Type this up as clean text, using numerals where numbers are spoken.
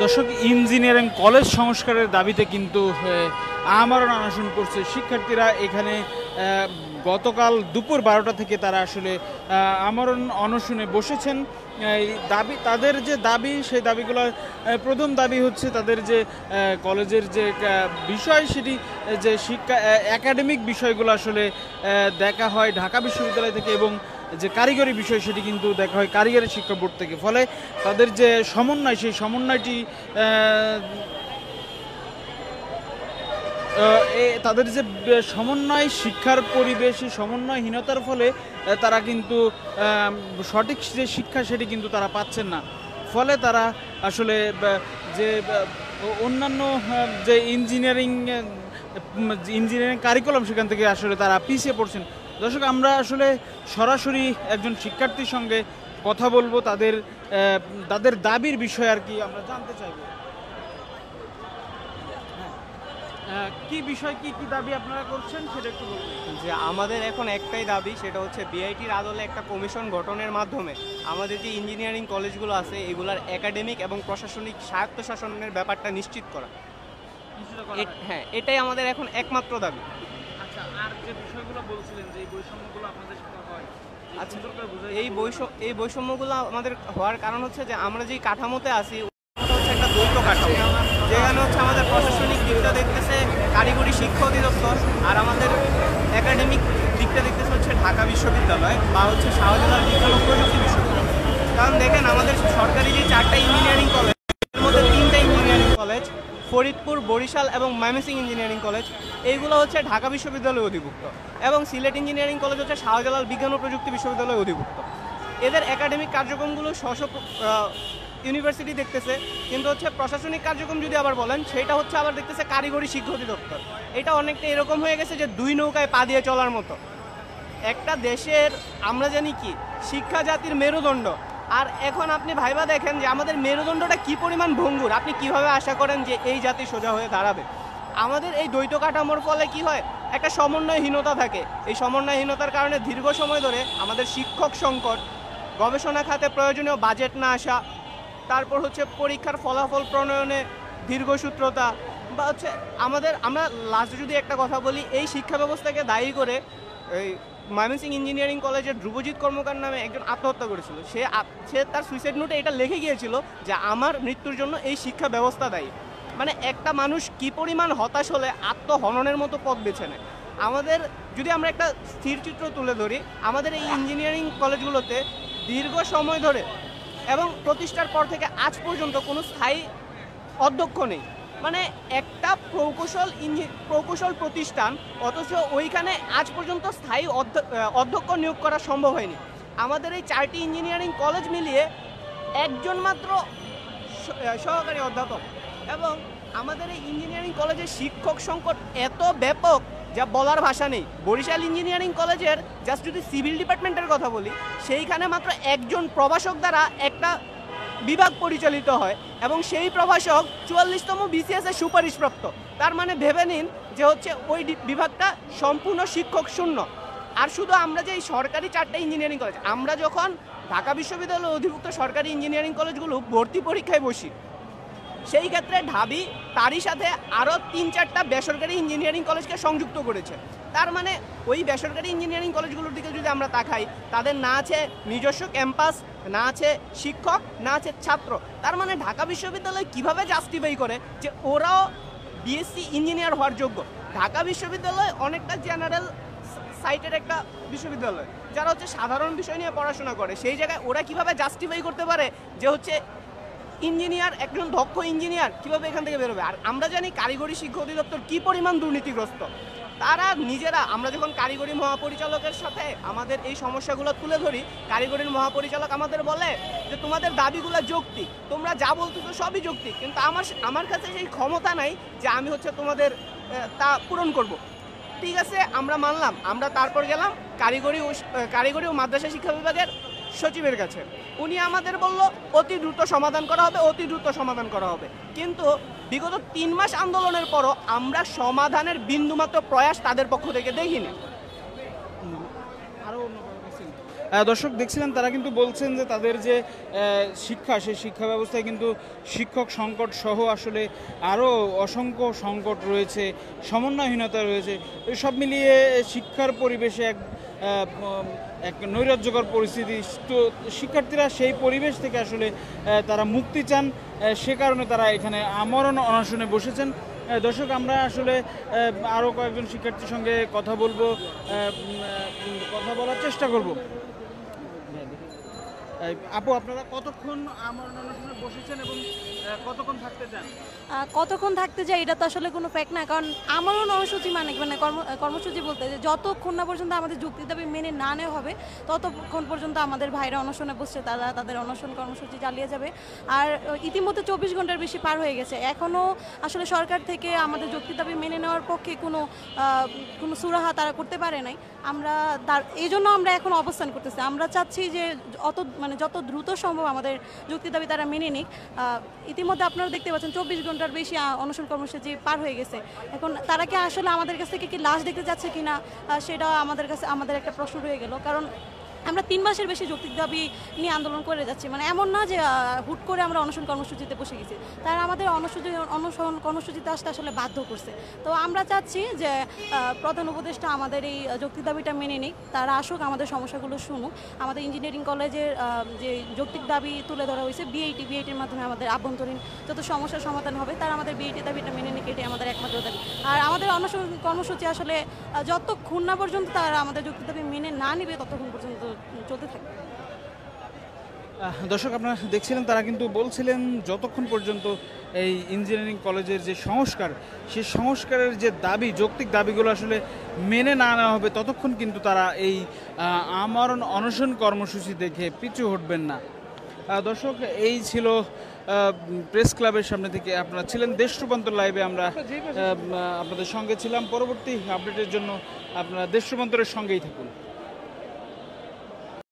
দর্শক, engineering college সংস্কারের দাবিতে কিন্তু আমরণ অনশন করছে শিক্ষার্থীরা। এখানে গতকাল দুপুর 12টা থেকে তারা আসলে আমরণ অনশনে বসেছেন। দাবি, তাদের যে দাবি, সেই দাবিগুলো, প্রথম দাবি হচ্ছে তাদের যে কলেজের যে বিষয়, সেটি যে শিক্ষা একাডেমিক বিষয়গুলো আসলে দেখা হয় ঢাকা বিশ্ববিদ্যালয় থেকে, এবং যে কারিগরি বিষয় সেটি কিন্তু দেখা হয় কারিগরি শিক্ষা বোর্ড থেকে। ফলে তাদের যে সমন্বয়, সেই সমন্বয়টি তাদের যে সমন্বয়, শিক্ষার পরিবেশ, সমন্বয়হীনতার ফলে তারা কিন্তু সঠিক যে শিক্ষা সেটি কিন্তু তারা পাচ্ছেন না। ফলে তারা আসলে যে অন্যান্য যে ইঞ্জিনিয়ারিং কারিকুলাম, সেখান থেকে আসলে তারা পিছিয়ে পড়ছেন। দর্শক, আমরা আসলে সরাসরি একজন শিক্ষার্থীর সঙ্গে কথা বলবো, তাদের দাবির বিষয় আর কি আমরা জানতে চাইব। কি বিষয়, কি কি দাবি আপনারা করছেন সেটা একটু বলবেন। যে আমাদের এখন একটাই দাবি, সেটা হচ্ছে বিআইটির আদলে একটা কমিশন গঠনের মাধ্যমে আমাদের যে ইঞ্জিনিয়ারিং কলেজগুলো আছে এগুলার একাডেমিক এবং প্রশাসনিক স্বায়ত্তশাসনের ব্যাপারটা নিশ্চিত করা। হ্যাঁ, এটাই আমাদের এখন একমাত্র দাবি। আচ্ছা, আর যে বিষয়গুলো বলছিলেন যে এই বৈষম্যগুলো আপনাদের সাথে হয়, আচ্ছা, এই বৈষম্যগুলো আমাদের হওয়ার কারণ হচ্ছে যে আমরা যেই কাঠামোতে আছি হচ্ছে একটা দ্বৈত কাঠামো, যেখানে হচ্ছে আমাদের প্রশাসনিক দিকটা দেখতেছে কারিগরি শিক্ষা অধিদপ্তর, আর আমাদের একাডেমিক দিকটা দেখতেছে হচ্ছে ঢাকা বিশ্ববিদ্যালয় বা হচ্ছে শাহজালাল বিজ্ঞান ও প্রযুক্তি বিশ্ববিদ্যালয়। কারণ দেখেন, আমাদের সরকারি যে 4টা ইঞ্জিনিয়ারিং কলেজ, এর মধ্যে 3টা ইঞ্জিনিয়ারিং কলেজ, ফরিদপুর, বরিশাল এবং ময়মনসিংহ ইঞ্জিনিয়ারিং কলেজ, এইগুলো হচ্ছে ঢাকা বিশ্ববিদ্যালয়ে অধিভুক্ত, এবং সিলেট ইঞ্জিনিয়ারিং কলেজ হচ্ছে শাহজালাল বিজ্ঞান ও প্রযুক্তি বিশ্ববিদ্যালয়ে অধিভুক্ত। এদের একাডেমিক কার্যক্রমগুলো ইউনিভার্সিটি দেখতেছে, কিন্তু হচ্ছে প্রশাসনিক কার্যক্রম যদি আবার বলেন, সেটা হচ্ছে আবার দেখতেছে কারিগরি শিক্ষা অধিদপ্তর। এটা অনেকটা এরকম হয়ে গেছে যে দুই নৌকায় পা দিয়ে চলার মতো। একটা দেশের আমরা জানি কি শিক্ষা জাতির মেরুদণ্ড, আর এখন আপনি ভাইবা দেখেন যে আমাদের মেরুদণ্ডটা কি পরিমাণ ভঙ্গুর। আপনি কিভাবে আশা করেন যে এই জাতি সোজা হয়ে দাঁড়াবে? আমাদের এই দ্বৈত কাঠামোর ফলে কি হয়, একটা সমন্বয়হীনতা থাকে। এই সমন্বয়হীনতার কারণে দীর্ঘ সময় ধরে আমাদের শিক্ষক সংকট, গবেষণা খাতে প্রয়োজনীয় বাজেট না আসা, তারপর হচ্ছে পরীক্ষার ফলাফল প্রণয়নে দীর্ঘসূত্রতা, বা হচ্ছে আমরা লাস্ট যদি একটা কথা বলি, এই শিক্ষা ব্যবস্থাকে দায়ী করে এই ময়মনসিংহ ইঞ্জিনিয়ারিং কলেজের ধ্রুবজিৎ কর্মকার নামে একজন আত্মহত্যা করেছিল। সে তার সুইসাইড নোটে এটা লিখে গিয়েছিল যে আমার মৃত্যুর জন্য এই শিক্ষা ব্যবস্থা দায়ী। মানে একটা মানুষ কি পরিমাণ হতাশ হলে আত্মহননের মতো পথ বেছে নেয়। আমাদের যদি আমরা একটা স্থির চিত্র তুলে ধরি, আমাদের এই ইঞ্জিনিয়ারিং কলেজগুলোতে দীর্ঘ সময় ধরে এবং প্রতিষ্ঠার পর থেকে আজ পর্যন্ত কোনো স্থায়ী অধ্যক্ষ নেই। মানে একটা প্রকৌশল প্রতিষ্ঠান, অথচ ওইখানে আজ পর্যন্ত স্থায়ী অধ্যক্ষ নিয়োগ করা সম্ভব হয়নি। আমাদের এই 4টি ইঞ্জিনিয়ারিং কলেজ মিলিয়ে একজন মাত্র সহকারী অধ্যাপক, এবং আমাদের এই ইঞ্জিনিয়ারিং কলেজের শিক্ষক সংকট এত ব্যাপক যা বলার ভাষা নেই। বরিশাল ইঞ্জিনিয়ারিং কলেজের জাস্ট যদি সিভিল ডিপার্টমেন্টের কথা বলি, সেইখানে মাত্র একজন প্রভাষক দ্বারা একটা বিভাগ পরিচালিত হয়, এবং সেই প্রভাষক 44তম বিসিএসের সুপারিশপ্রাপ্ত। তার মানে ভেবে নিন যে হচ্ছে ওই বিভাগটা সম্পূর্ণ শিক্ষক শূন্য। আর শুধু আমরা যে এই সরকারি 4টা ইঞ্জিনিয়ারিং কলেজ, আমরা যখন ঢাকা বিশ্ববিদ্যালয়ে অধিভুক্ত সরকারি ইঞ্জিনিয়ারিং কলেজগুলো ভর্তি পরীক্ষায় বসি, সেই ক্ষেত্রে ঢাবি তারই সাথে আরও 3-4টা বেসরকারি ইঞ্জিনিয়ারিং কলেজকে সংযুক্ত করেছে। তার মানে ওই বেসরকারি ইঞ্জিনিয়ারিং কলেজগুলোর দিকে যদি আমরা তাকাই, তাদের না আছে নিজস্ব ক্যাম্পাস, না আছে শিক্ষক, না আছে ছাত্র। তার মানে ঢাকা বিশ্ববিদ্যালয় কিভাবে জাস্টিফাই করে যে ওরাও বিএসসি ইঞ্জিনিয়ার হওয়ার যোগ্য? ঢাকা বিশ্ববিদ্যালয় অনেকটা জেনারেল সাইটের একটা বিশ্ববিদ্যালয়, যারা হচ্ছে সাধারণ বিষয় নিয়ে পড়াশোনা করে। সেই জায়গায় ওরা কিভাবে জাস্টিফাই করতে পারে যে হচ্ছে ইঞ্জিনিয়ার, একজন দক্ষ ইঞ্জিনিয়ার কিভাবে এখান থেকে বেরোবে? আর আমরা জানি কারিগরি শিক্ষা অধিদপ্তর কি পরিমাণ দুর্নীতিগ্রস্ত। তারা নিজেরা, আমরা যখন কারিগরি মহাপরিচালকের সাথে আমাদের এই সমস্যাগুলো তুলে ধরি, কারিগরির মহাপরিচালক আমাদের বলে যে তোমাদের দাবিগুলো যৌক্তিক, তোমরা যা বলতেছো সবই যৌক্তিক, কিন্তু আমার কাছে সেই ক্ষমতা নাই যে আমি হচ্ছে তোমাদের তা পূরণ করব। ঠিক আছে, আমরা মানলাম। আমরা তারপর গেলাম কারিগরি ও মাদ্রাসা শিক্ষা বিভাগের সচিবের কাছে। উনি আমাদের বলল অতি দ্রুত সমাধান করা হবে। কিন্তু বিগত 3 মাস আন্দোলনের পরও আমরা সমাধানের বিন্দুমাত্র প্রয়াস তাদের পক্ষ থেকে দেখিনি। দর্শক দেখছিলেন তারা কিন্তু বলছেন যে তাদের যে শিক্ষা সেই শিক্ষা ব্যবস্থায় কিন্তু শিক্ষক সংকট সহ আসলে আরও অসংখ্য সংকট রয়েছে, সমন্বয়হীনতা রয়েছে। সব মিলিয়ে শিক্ষার পরিবেশে এক নৈরাজ্যকর পরিস্থিতি। তো শিক্ষার্থীরা সেই পরিবেশ থেকে আসলে তারা মুক্তি চান, সে কারণে তারা এখানে আমরণ অনশনে বসেছেন। দর্শক আমরা আসলে আরও কয়েকজন শিক্ষার্থীর সঙ্গে কথা বলবো, কথা বলার চেষ্টা করব। আপু, আপনারা কতক্ষণ আমরণ অনশনে বসেছেন এবং কতক্ষণ থাকতে চান? কতক্ষণ থাকতে চাই এটা তো আসলে কোনো ফ্যাক্ট না, কারণ আমরণ কর্মসূচি মানে কর্মসূচি বলতে যে যতক্ষণ না পর্যন্ত আমাদের যুক্তি দাবি মেনে না নেওয়া হবে ততক্ষণ পর্যন্ত আমাদের ভাইরা অনশনে বসছে, তারা তাদের অনশন কর্মসূচি চালিয়ে যাবে। আর ইতিমধ্যে 24 ঘন্টার বেশি পার হয়ে গেছে, এখনও আসলে সরকার থেকে আমাদের যুক্তি দাবি মেনে নেওয়ার পক্ষে কোনো সুরাহা তারা করতে পারে নাই। আমরা এই জন্য আমরা এখন অবস্থান করতেছি। আমরা চাচ্ছি যে যত দ্রুত সম্ভব আমাদের যুক্তি দাবি তারা মেনে নিক। ইতিমধ্যে আপনারা দেখতে পাচ্ছেন 24 ঘন্টার বেশি অনশন কর্মসূচি পার হয়ে গেছে। এখন তারা কি আসলে আমাদের কাছ থেকে কি লাশ দেখতে যাচ্ছে কিনা সেটা আমাদের একটা প্রশ্ন রয়ে গেল, কারণ আমরা 3 মাসের বেশি যৌক্তিক দাবি নিয়ে আন্দোলন করে যাচ্ছি। মানে এমন না যে হুট করে আমরা অনশন কর্মসূচিতে বসে গেছি, তারা আমাদের অনশন কর্মসূচিতে আসতে আসলে বাধ্য করছে। তো আমরা চাচ্ছি যে প্রধান উপদেষ্টা আমাদের এই যৌক্তিক দাবিটা মেনে নিক, তারা আসুক, আমাদের সমস্যাগুলো শুনুক। আমাদের ইঞ্জিনিয়ারিং কলেজের যে যৌক্তিক দাবি তুলে ধরা হয়েছে বিআইটির মাধ্যমে আমাদের আভ্যন্তরীণ যত সমস্যার সমাধান হবে, তারা আমাদের বিআইটি দাবিটা মেনে নিক, এটাই আমাদের একমাত্র দাবি। আর আমাদের অনশন কর্মসূচি আসলে যতক্ষণ না পর্যন্ত তারা আমাদের যৌক্তিক দাবি মেনে না নেবে ততক্ষণ পর্যন্ত চলতে থাকবে। দর্শক আপনারা দেখছিলেন তারা কিন্তু বলছিলেন যতক্ষণ পর্যন্ত এই ইঞ্জিনিয়ারিং কলেজের যে সংস্কার, সেই সংস্কারের যে দাবি, যৌক্তিক দাবিগুলো আসলে মেনে না নেওয়া হবে ততক্ষণ কিন্তু তারা এই আমরণ অনশন কর্মসূচি দেখে পিছু হটবেন না। দর্শক, এই ছিল প্রেস ক্লাবের সামনে থেকে। আপনারা ছিলেন দেশ রূপান্তর লাইভে, আমরা আপনাদের সঙ্গে ছিলাম। পরবর্তী আপডেটের জন্য আপনারা দেশ রূপান্তরের সঙ্গেই থাকুন।